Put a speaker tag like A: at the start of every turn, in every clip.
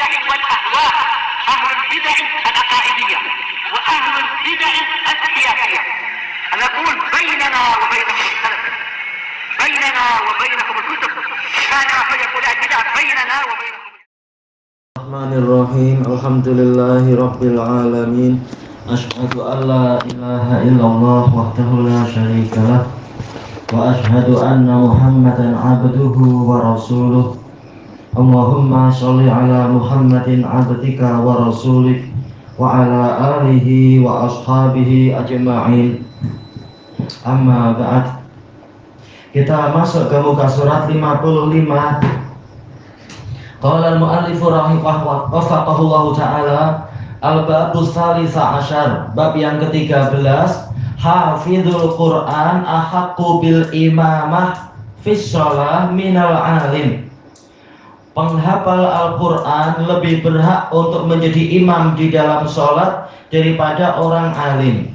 A: البدع والأهواء، أهل البدع العقائدية وأهل البدع السياسية. نقول بيننا وبينكم السلف، بيننا وبينكم الكتب، كان فيقول البدع بيننا وبينكم.
B: Bismillahirrahmanirrahim. Alhamdulillahi rabbil alamin. Asyhadu an la ilaha illallah wahdahu la syarikalah wa asyhadu anna Muhammadan abduhu wa rasuluh. Allahumma sholli ala Muhammadin abdika wa rasulik wa ala alihi wa ashabihi ajma'in. Amma ba'd. Kita masuk ke muka surat 55. Qala al-mu'allifu rahimahullahu ta'ala al-babus tsalisa asyar, bab yang ke-13, hafizul Qur'an ahaqqu bil imamah fis shalah minal alim. Penghafal Al-Qur'an lebih berhak untuk menjadi imam di dalam sholat daripada orang alim.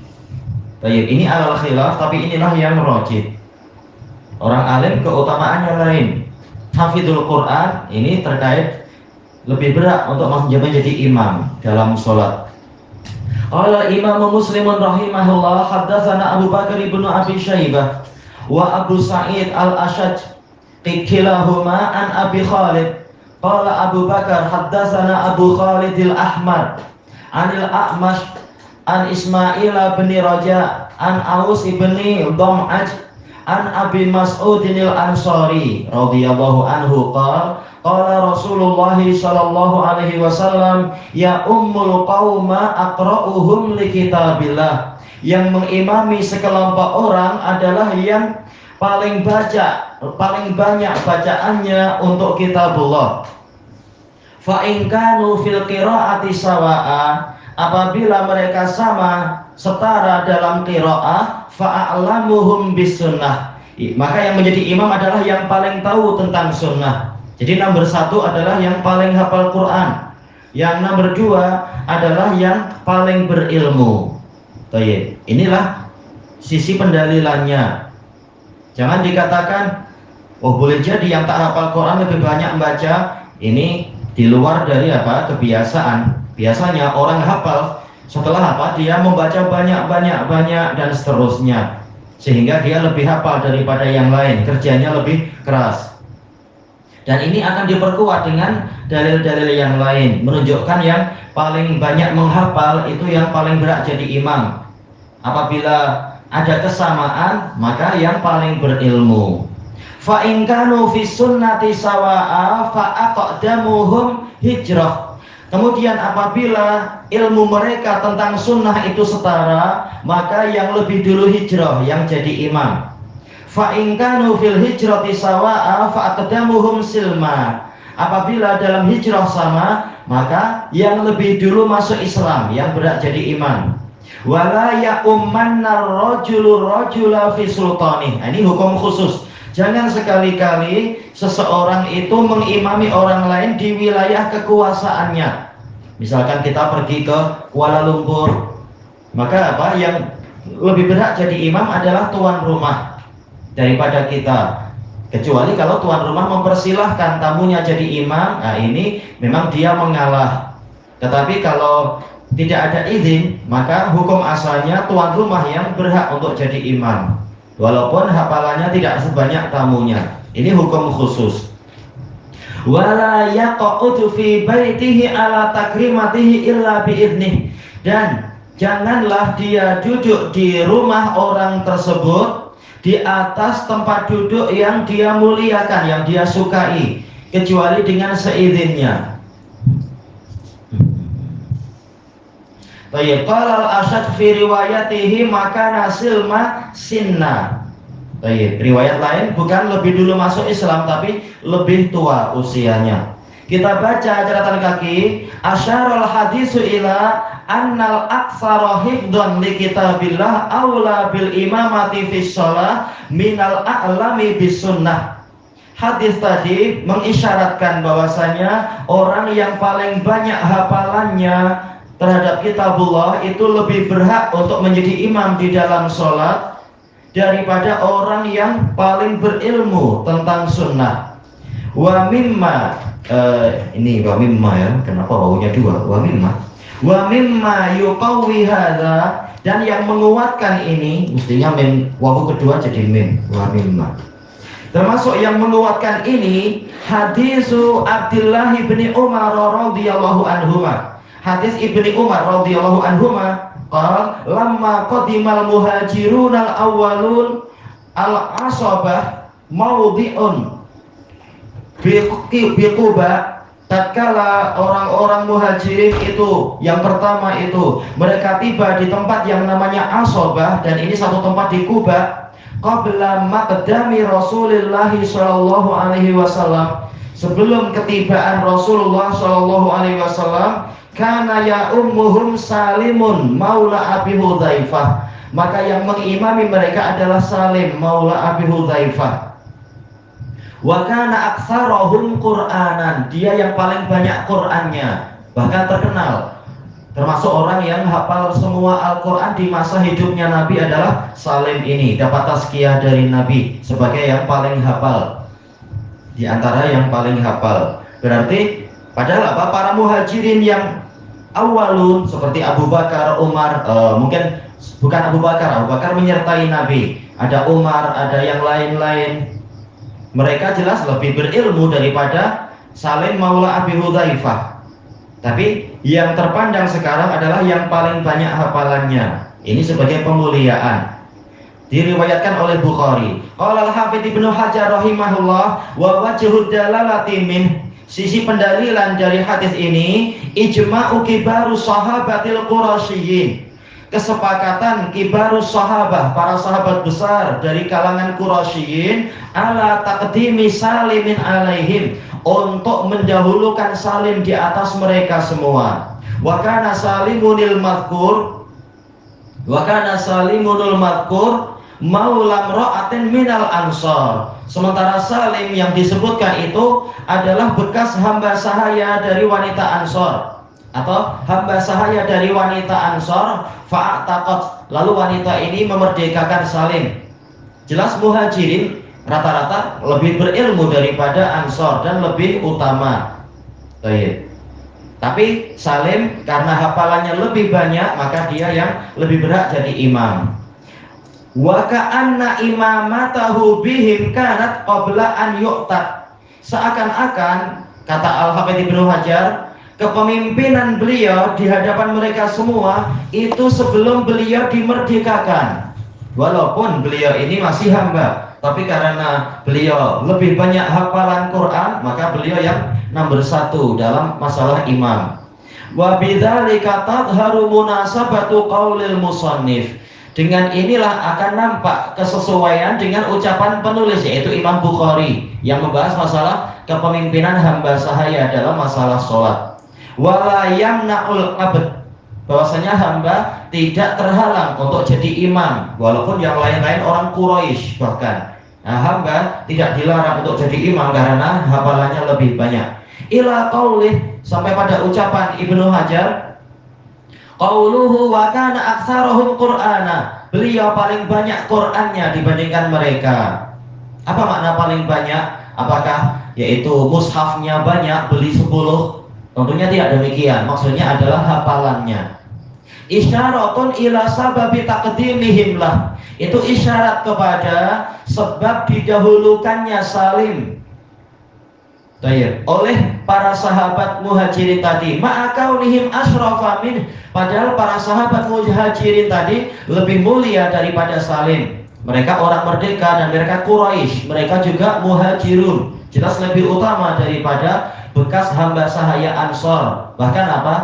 B: Baik, ini alal khilaf, tapi inilah yang rajih. Orang alim keutamaannya lain. Hafizul Quran ini terkait lebih berat untuk menjadi imam dalam sholat. Qala Imam Muslimun rahimahullah haddatsana Abu Bakar ibn Abi Syaibah wa Abu Sa'id al-Ashaj kilahuma an Abi Khalid. Qala Abu Bakar haddatsana Abu Khalid al-Ahmar anil A'mash an Ismail bin Raja an Aus ibn Dam'aj an Abi Mas'udin al-Ansari radhiyallahu anhu qala Rasulullah sallallahu alaihi wasallam ya ummul qauma aqra'uhum li kitabillah. Yang mengimami sekelompok orang adalah yang paling banyak bacaannya untuk kitabullah. Fa in kanu fil qira'ati sawa'a, apabila mereka sama setara dalam qiraah, fa'alamuhum bis sunnah, maka yang menjadi imam adalah yang paling tahu tentang sunnah. Jadi nomor satu adalah yang paling hafal Quran, yang nomor dua adalah yang paling berilmu. Baik, inilah sisi pendalilannya. Jangan dikatakan oh boleh jadi yang tak hafal Quran lebih banyak membaca. Ini di luar dari kebiasaan. Biasanya orang hafal setelah dia membaca banyak dan seterusnya, sehingga dia lebih hafal daripada yang lain, kerjanya lebih keras. Dan ini akan diperkuat dengan dalil-dalil yang lain, menunjukkan yang paling banyak menghafal itu yang paling berat jadi imam. Apabila ada kesamaan, maka yang paling berilmu. Fa in kanu fi sunnati sawa'a fa aqdamuhum hijrah. Kemudian apabila ilmu mereka tentang sunnah itu setara, maka yang lebih dulu hijrah, yang jadi imam. Fa in kanu fil hijrati sawa'a fa aqdamuhum silma. Apabila dalam hijrah sama, maka yang lebih dulu masuk Islam, yang berat jadi imam. Wala ya'ummanna ar-rajulu rajula fi sultanih. Ini hukum khusus. Jangan sekali-kali seseorang itu mengimami orang lain di wilayah kekuasaannya. Misalkan kita pergi ke Kuala Lumpur, maka yang lebih berat jadi imam adalah tuan rumah daripada kita. Kecuali kalau tuan rumah mempersilahkan tamunya jadi imam, nah ini memang dia mengalah. Tetapi kalau tidak ada izin, maka hukum asalnya tuan rumah yang berhak untuk jadi imam, walaupun hafalannya tidak sebanyak tamunya. Ini hukum khusus. Wala yaqutu fi baitihi ala takrimatihi illa biiznih. Dan janganlah dia duduk di rumah orang tersebut di atas tempat duduk yang dia muliakan, yang dia sukai, kecuali dengan seizinnya. Baik, qala al-Ashad fi riwayatihi maka nasilma sinna. Baik, riwayat lain bukan lebih dulu masuk Islam, tapi lebih tua usianya. Kita baca catatan kaki, asyarul hadisu ila annal aktsara hifdhan li kitabillah aula bil imamati fis shalah minal a'lami bis sunnah. Hadis tadi mengisyaratkan bahwasanya orang yang paling banyak hafalannya terhadap kitabullah itu lebih berhak untuk menjadi imam di dalam sholat daripada orang yang paling berilmu tentang sunnah. Wa mimma Ini wa mimma ya. Kenapa wawunya dua? Wa mimma. Wa mimma yuqawwi hadza, dan yang menguatkan ini mestinya mim, wawu kedua jadi mim, wa mimma. Termasuk yang menguatkan ini hadisu Abdullah bin Umar radhiyallahu anhuma. Hadis Ibni Umar radhiyallahu anhuma qala lamma qadimal muhajirun al-awwalun al-asabah mawdi'un bi Quba. Tatkala orang-orang muhajirin itu yang pertama itu mereka tiba di tempat yang namanya Asabah, dan ini satu tempat di Quba, qabla maqdami Rasulullah sallallahu alaihi wasallam, sebelum ketibaan Rasulullah sallallahu alaihi wasallam, kana ya ummuhum Salimun maula Abi Hudzaifah, maka yang mengimami mereka adalah Salim maula Abi Hudzaifah. Wa kana aktsarahum Qur'anan, dia yang paling banyak Qur'annya, bahkan terkenal termasuk orang yang hafal semua Al-Quran di masa hidupnya Nabi adalah Salim ini, dapat tazkiyah dari Nabi sebagai yang paling hafal, di antara yang paling hafal. Berarti padahal apa, para muhajirin yang awalun seperti Abu Bakar, Umar, mungkin bukan Abu Bakar menyertai Nabi, ada Umar, ada yang lain-lain, mereka jelas lebih berilmu daripada Salim maula Abi Hudzaifah. Tapi yang terpandang sekarang adalah yang paling banyak hafalannya. Ini sebagai pemuliaan. Diriwayatkan oleh Bukhari. Qala al-Hafidz Ibnu Hajar rahimahullah wa wajhud dalalati min, sisi pendalilan dari hadis ini ijma'u kibarus sahabatil quraisyin, kesepakatan kibarus sahabah, para sahabat besar dari kalangan Quraisyin, ala taqdimi Salimin alaihim, untuk mendahulukan Salim di atas mereka semua. Wa kana Salimunil madhkur, wa kana Salimunul madhkur maulam ra'atin minal ansar, sementara Salim yang disebutkan itu adalah bekas hamba sahaya dari wanita Ansor, atau hamba sahaya dari wanita Ansor. Fa'ataqat, lalu wanita ini memerdekakan Salim. Jelas muhajirin rata-rata lebih berilmu daripada Ansor dan lebih utama. Tapi Salim karena hafalannya lebih banyak, maka dia yang lebih berhak jadi imam. Wa ka'anna imamatahu bihim kanat qabla an yu'tat, seakan-akan kata Al-Hafidz Ibnu Hajar, kepemimpinan beliau di hadapan mereka semua itu sebelum beliau dimerdekakan. Walaupun beliau ini masih hamba, tapi karena beliau lebih banyak hafalan Quran, maka beliau yang nomor satu dalam masalah imam. Wa bidzalika tadharu munasabatu qaulil musannif, dengan inilah akan nampak kesesuaian dengan ucapan penulis, yaitu Imam Bukhari, yang membahas masalah kepemimpinan hamba sahaya dalam masalah sholat. Wala yamna'ul abd, bahwasanya hamba tidak terhalang untuk jadi imam, walaupun yang lain-lain orang Quraisy bahkan. Nah, hamba tidak dilarang untuk jadi imam karena hafalannya lebih banyak. Ila qaulih, sampai pada ucapan Ibnu Hajar, qauluhu wa kana aktsaruhum Qur'ana, beliau paling banyak Qur'annya dibandingkan mereka. Apa makna paling banyak? Apakah yaitu mushafnya banyak, beli 10? Tentunya tidak demikian, maksudnya adalah hafalannya. Isyaratun ila sababi taqdimihim lah, itu isyarat kepada sebab didahulukannya Salim oleh para sahabat muhajirin tadi, ma'akaunihim asrafa min, padahal para sahabat muhajirin tadi lebih mulia daripada Salim. Mereka orang merdeka dan mereka Quraisy, mereka juga muhajirun, jelas lebih utama daripada bekas hamba sahaya Ansor. Bahkan apa?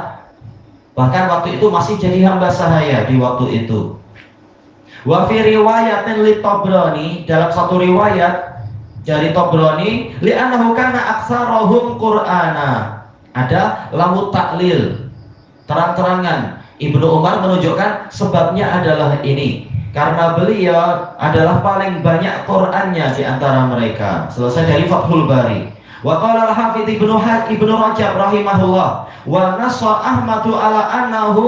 B: Bahkan waktu itu masih jadi hamba sahaya di waktu itu. Wa fi riwayatin li Tabrani, dalam satu riwayat dari Tabrani, li'annahu kana aktsarahum Qur'ana, ada lamu taklil, terang-terangan Ibnu Umar menunjukkan sebabnya adalah ini, karena beliau adalah paling banyak Qur'annya di antara mereka. Selesai dari Fathul Bari. Wa qala al-Hafidz Ibnu Rajab rahimahullah, wa nassa Ahmadu ala annahu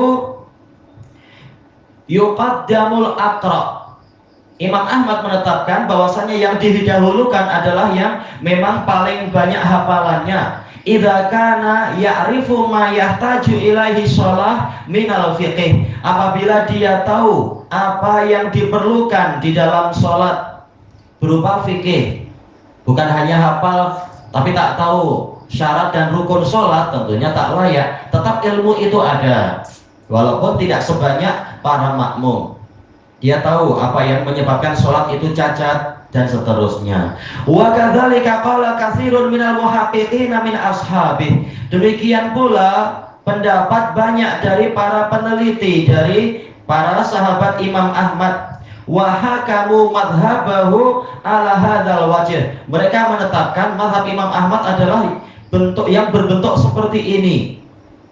B: yuqaddamul aqra. Imam Ahmad menetapkan bahwasanya yang didahulukan adalah yang memang paling banyak hafalannya. idza kana ya'rifu ma yahtaju ilaihi shalah minal fiqih, apabila dia tahu apa yang diperlukan di dalam sholat berupa fikih, bukan hanya hafal tapi tak tahu syarat dan rukun sholat, tentunya tak layak. Tetap ilmu itu ada, walaupun tidak sebanyak para makmum. Dia tahu apa yang menyebabkan sholat itu cacat dan seterusnya. Wa kadzalika qala katsirun minal muhaqqiqin min ashabih. Demikian pula pendapat banyak dari para peneliti, dari para sahabat Imam Ahmad. Wa hakamu madhabahu ala hadzal wajh. Mereka menetapkan mazhab Imam Ahmad adalah bentuk yang berbentuk seperti ini.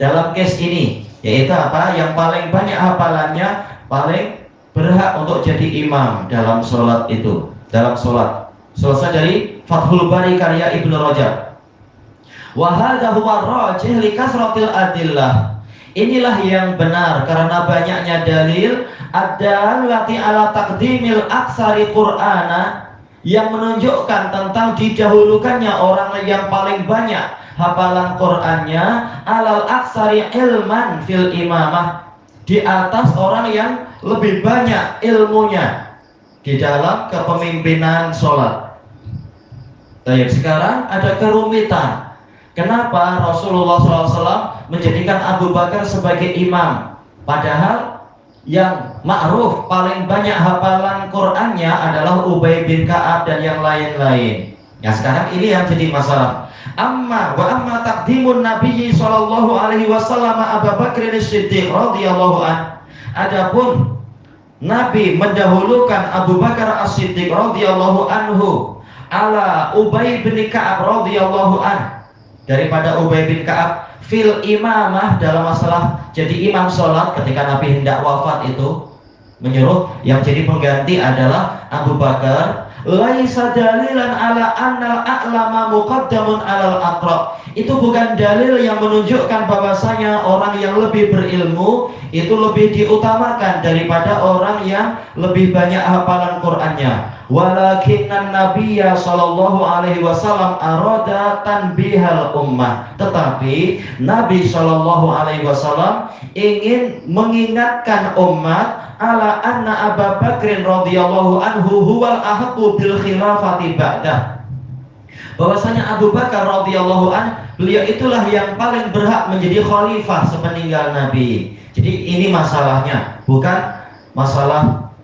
B: Dalam case ini, yaitu apa? Yang paling banyak hafalannya, paling berhak untuk jadi imam dalam sholat itu. Dalam sholat, selesai dari Fathul Bari karya Ibnu Rajab. Wa hadza huwa rajih li kasratil adillah. Inilah yang benar karena banyaknya dalil ad-dallati ala taqdimil aksari qur'ana, yang menunjukkan tentang didahulukannya orang yang paling banyak hafalan Qur'annya alal aksari ilman fil imamah, di atas orang yang lebih banyak ilmunya di dalam kepemimpinan sholat. Baik, sekarang ada kerumitan. Kenapa Rasulullah SAW menjadikan Abu Bakar sebagai imam, padahal yang ma'ruf paling banyak hafalan Qur'annya adalah Ubay bin Ka'ab dan yang lain-lain. Ya, sekarang ini yang jadi masalah. Amma taqdimun Nabi sallallahu alaihi wasallam Abu Bakar As-Siddiq radhiyallahu an. Adapun Nabi mendahulukan Abu Bakar As-Siddiq radhiyallahu anhu ala Ubay bin Ka'ab radhiyallahu an, daripada Ubay bin Ka'ab fil imamah, dalam masalah jadi imam sholat ketika Nabi hendak wafat itu, menyuruh yang jadi pengganti adalah Abu Bakar. Laisa dalilan ala annal a'lama muqaddamun alal aqra. Itu bukan dalil yang menunjukkan bahwasanya orang yang lebih berilmu itu lebih diutamakan daripada orang yang lebih banyak hafalan Qur'annya. Walakinnan nabiyya sallallahu alaihi wasallam arada tanbihal ummah. Tetapi Nabi sallallahu alaihi wasallam ingin mengingatkan umat ala anna Abu Bakrin radhiyallahu anhu huwal ahaqqu bil khilafati ba'dah, bahwasanya Abu Bakar radhiyallahu an, beliau itulah yang paling berhak menjadi khalifah sepeninggal Nabi. Jadi ini masalahnya bukan masalah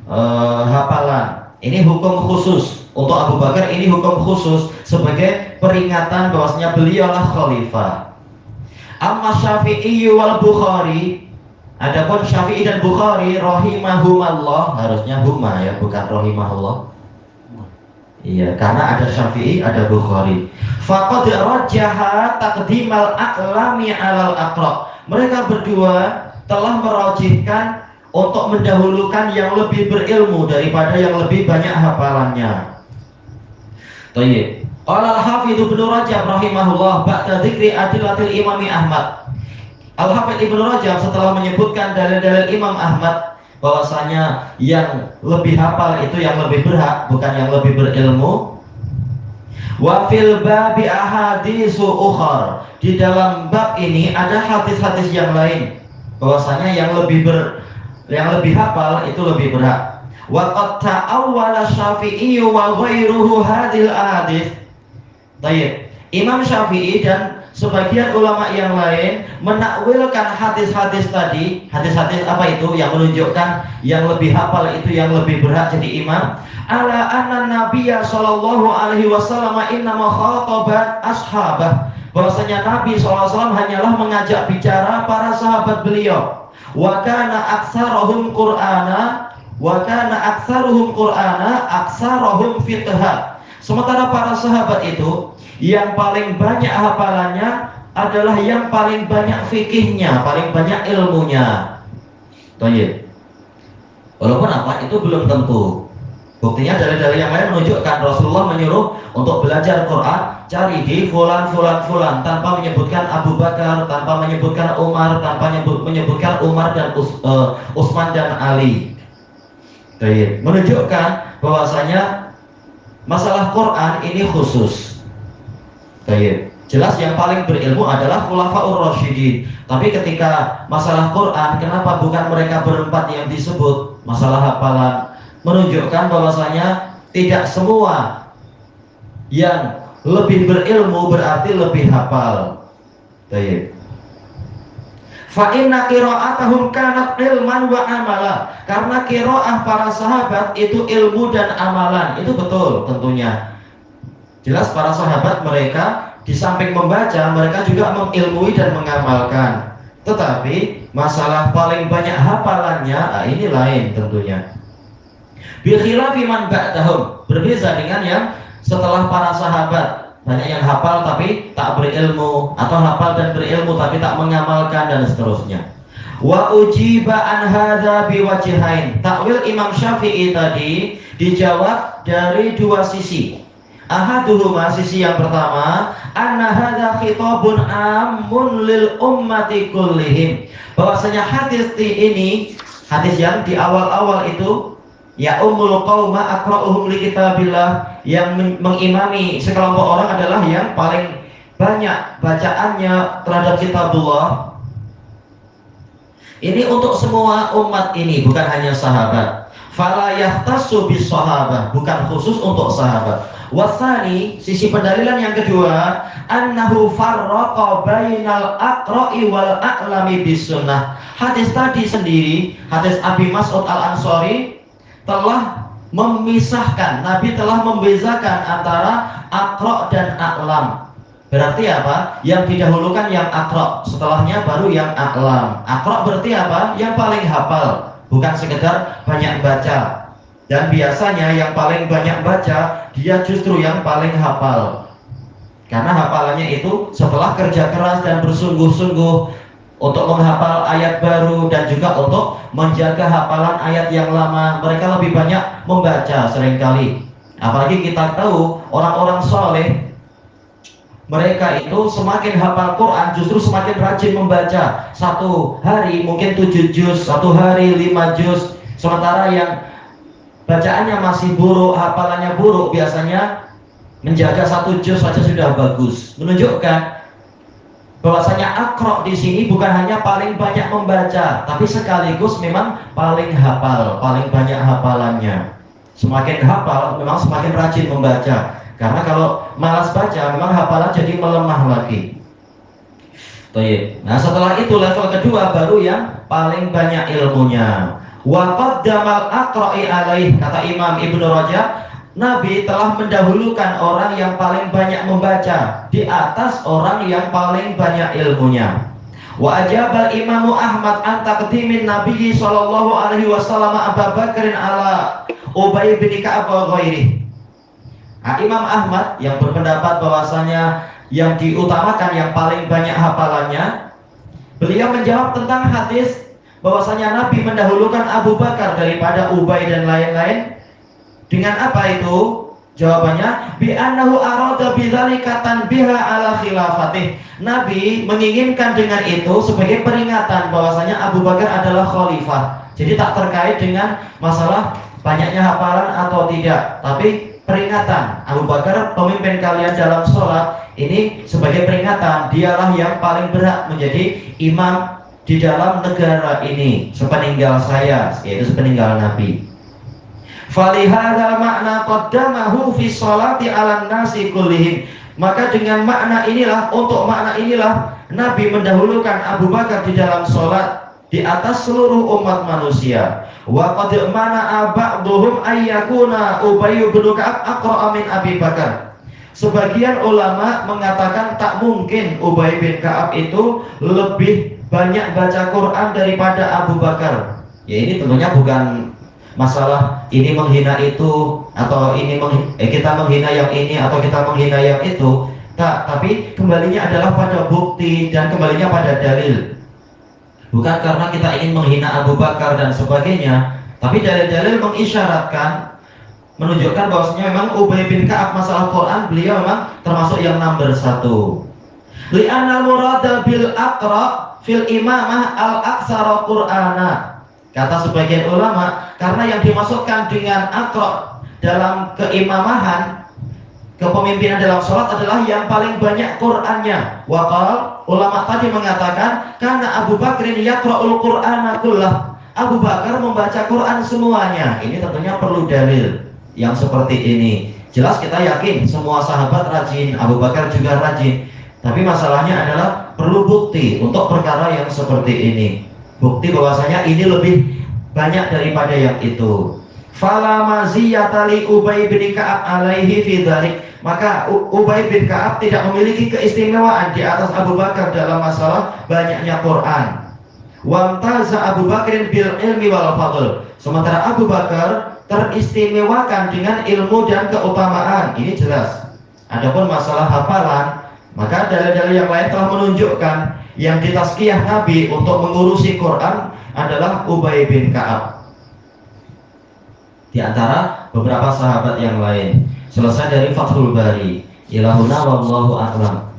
B: hafalan. Ini hukum khusus untuk Abu Bakar, ini hukum khusus sebagai peringatan bahwasanya beliaulah khalifah. Amma Syafi'i wal Bukhari, adapun Syafi'i dan Bukhari rahimahumallah, harusnya huma ya, bukan rahimahullah. Iya, karena ada Syafi'i, ada Bukhari. Faqad rajjaha taqdimal aqlami 'alal aqra. Mereka berdua telah merajihkan untuk mendahulukan yang lebih berilmu daripada yang lebih banyak hafalannya. Baik. Qala al-Hafidz Ibnu Rajab rahimahullah ba'da dzikri adillatil Imam Ahmad. Al-Hafidz Ibnu Rajab setelah menyebutkan dalil-dalil Imam Ahmad bahwasanya yang lebih hafal itu yang lebih berhak, bukan yang lebih berilmu. Wa fil babi ahaditsu ukhar. Di dalam bab ini ada hadis-hadis yang lain bahwasanya yang lebih hafal itu lebih berhak. Wa qad ta'awwala Syafi'i wa ghairuhu hadhil ahadits. Baik, Imam Syafi'i dan sebagian ulama yang lain menakwilkan hadis-hadis tadi. Hadis-hadis apa itu? Yang menunjukkan yang lebih hafal itu yang lebih berhak jadi imam. Ala anna nabiyya sallallahu alaihi wasallam innama khatabat ashabah. Bahwasanya Nabi SAW hanyalah mengajak bicara para sahabat beliau. Wa kana aktsaruhum qur'ana wa kana aktsaruhum qur'ana aktsaruhum fiqha. Sementara para sahabat itu yang paling banyak hafalannya adalah yang paling banyak fikihnya, paling banyak ilmunya. Baik. Walaupun apa itu belum tentu. Buktinya dalil-dalil yang lain menunjukkan Rasulullah menyuruh untuk belajar Quran cari di fulan tanpa menyebutkan Abu Bakar, tanpa menyebutkan Umar, tanpa menyebutkan Umar dan Utsman dan Ali. Baik. Menunjukkan bahwasanya masalah Quran ini khusus. Baik. Jelas yang paling berilmu adalah Khulafaur Rasyidin. Tapi ketika masalah Quran, kenapa bukan mereka berempat yang disebut? Masalah hafalan menunjukkan bahwasanya tidak semua yang lebih berilmu berarti lebih hafal. Baik. Fa inna qira'atahum kanat ilman wa amala. Karena qiraah para sahabat itu ilmu dan amalan. Itu betul tentunya. Jelas para sahabat mereka di samping membaca, mereka juga mengilmui dan mengamalkan. Tetapi masalah paling banyak hafalannya, ini lain tentunya. Bi khilafi man ba'dahum, berbeza dengan yang setelah para sahabat. Banyak yang hafal tapi tak berilmu, atau hafal dan berilmu tapi tak mengamalkan, dan seterusnya. Wa ujiba an hadza biwajhain. Takwil Imam Syafi'i tadi dijawab dari dua sisi. Ahaduhuma, sisi yang pertama, anna hadza khitabun amun lil ummati kullihim. Bahwasanya hadis ini, hadis yang di awal-awal itu, ya ummul qauma aqra'uhum li kitabillah, yang mengimami sekelompok orang adalah yang paling banyak bacaannya terhadap kitabullah. Ini untuk semua umat ini, bukan hanya sahabat. Fala yahtassu bis sahabah, bukan khusus untuk sahabat. Wasani, sisi pendalilan yang kedua, annahu farraqa bainal aqra'i wal a'lami bis sunnah. Hadis tadi sendiri, hadis Abi Mas'ud Al-Ansari telah memisahkan, Nabi telah membezakan antara aqra' dan a'lam. Berarti apa? Yang didahulukan yang aqra', setelahnya baru yang a'lam. Aqra' berarti apa? Yang paling hafal, bukan sekedar banyak baca. Dan biasanya yang paling banyak baca, dia justru yang paling hafal. Karena hafalannya itu setelah kerja keras dan bersungguh-sungguh untuk menghafal ayat baru dan juga untuk menjaga hafalan ayat yang lama, mereka lebih banyak membaca seringkali. Apalagi kita tahu orang-orang soleh, mereka itu semakin hafal Quran justru semakin rajin membaca. Satu hari mungkin 7 juz, satu hari 5 juz. Sementara yang bacaannya masih buruk, hafalannya buruk, biasanya menjaga 1 juz saja sudah bagus. Menunjukkan bahwasanya aqra' di sini bukan hanya paling banyak membaca, tapi sekaligus memang paling hafal, paling banyak hafalannya. Semakin hafal memang semakin rajin membaca. Karena kalau malas baca memang hafalan jadi melemah lagi. Nah, setelah itu level kedua baru yang paling banyak ilmunya. Wa qaddamal aqra'i alaih, kata Imam Ibnu Rajab, Nabi telah mendahulukan orang yang paling banyak membaca di atas orang yang paling banyak ilmunya. Wa ajabal Imamu Ahmad an taqdimin Nabi sallallahu alaihi wasallam Abu Bakrin ala Ubay bin Ka'ab wa ghairihi. Imam Ahmad yang berpendapat bahwasanya yang diutamakan yang paling banyak hafalannya, beliau menjawab tentang hadis bahwasanya Nabi mendahulukan Abu Bakar daripada Ubay dan lain-lain. Dengan apa itu? Jawabannya, bi annahu arada bidzalika tanbiha ala khilafatih. Nabi menginginkan dengan itu sebagai peringatan bahwasanya Abu Bakar adalah khalifah. Jadi tak terkait dengan masalah banyaknya hafalan atau tidak, tapi peringatan. Abu Bakar pemimpin kalian dalam sholat, ini sebagai peringatan, dialah yang paling berhak menjadi imam di dalam negara ini sepeninggal saya, yaitu sepeninggal Nabi. Falihadzal makna qaddamahu fi sholati 'alan nasi kullihim. Maka dengan makna inilah, untuk makna inilah Nabi mendahulukan Abu Bakar di dalam sholat di atas seluruh umat manusia. Wa qad mana'a ba'dhum ayyakuna Ubay bin Ka'ab aqra'a min Abi Bakar. Sebagian ulama mengatakan tak mungkin Ubay bin Ka'ab itu lebih banyak baca Quran daripada Abu Bakar. Ya, ini tentunya bukan masalah ini menghina itu atau ini kita menghina yang ini atau kita menghina yang itu. Tak, tapi kembalinya adalah pada bukti dan kembalinya pada dalil. Bukan karena kita ingin menghina Abu Bakar dan sebagainya, tapi dalil-dalil mengisyaratkan, menunjukkan bahwasanya memang Ubay bin Ka'ab masalah Quran beliau memang termasuk yang nomor 1. Li'anal murada bil aqra fil imamah al-aksara Qur'ana. Kata sebagian ulama, karena yang dimasukkan dengan aqra dalam keimamahan, kepemimpinan dalam sholat adalah yang paling banyak Qur'annya. Waqal, ulama tadi mengatakan karena Abu Bakrin yaqra'ul Qur'ana kullah. Abu Bakar membaca Quran semuanya. Ini tentunya perlu dalil yang seperti ini. Jelas kita yakin semua sahabat rajin, Abu Bakar juga rajin. Tapi masalahnya adalah perlu bukti untuk perkara yang seperti ini. Bukti bahwasanya ini lebih banyak daripada yang itu. Fala maziyata li Ubay bin Ka'ab alaihi fi dzalik. Maka Ubay bin Ka'ab tidak memiliki keistimewaan di atas Abu Bakar dalam masalah banyaknya Quran. Wamtaza Abu Bakrin bil ilmi wal fadl. Sementara Abu Bakar teristimewakan dengan ilmu dan keutamaan. Ini jelas. Adapun masalah hafalan, maka dalil-dalil yang lain telah menunjukkan yang ditazkiyah Nabi untuk mengurusi Quran adalah Ubay bin Ka'ab. Di antara beberapa sahabat yang lain. Selesai dari Fathul Bari. Ilahuna wallahu a'lam.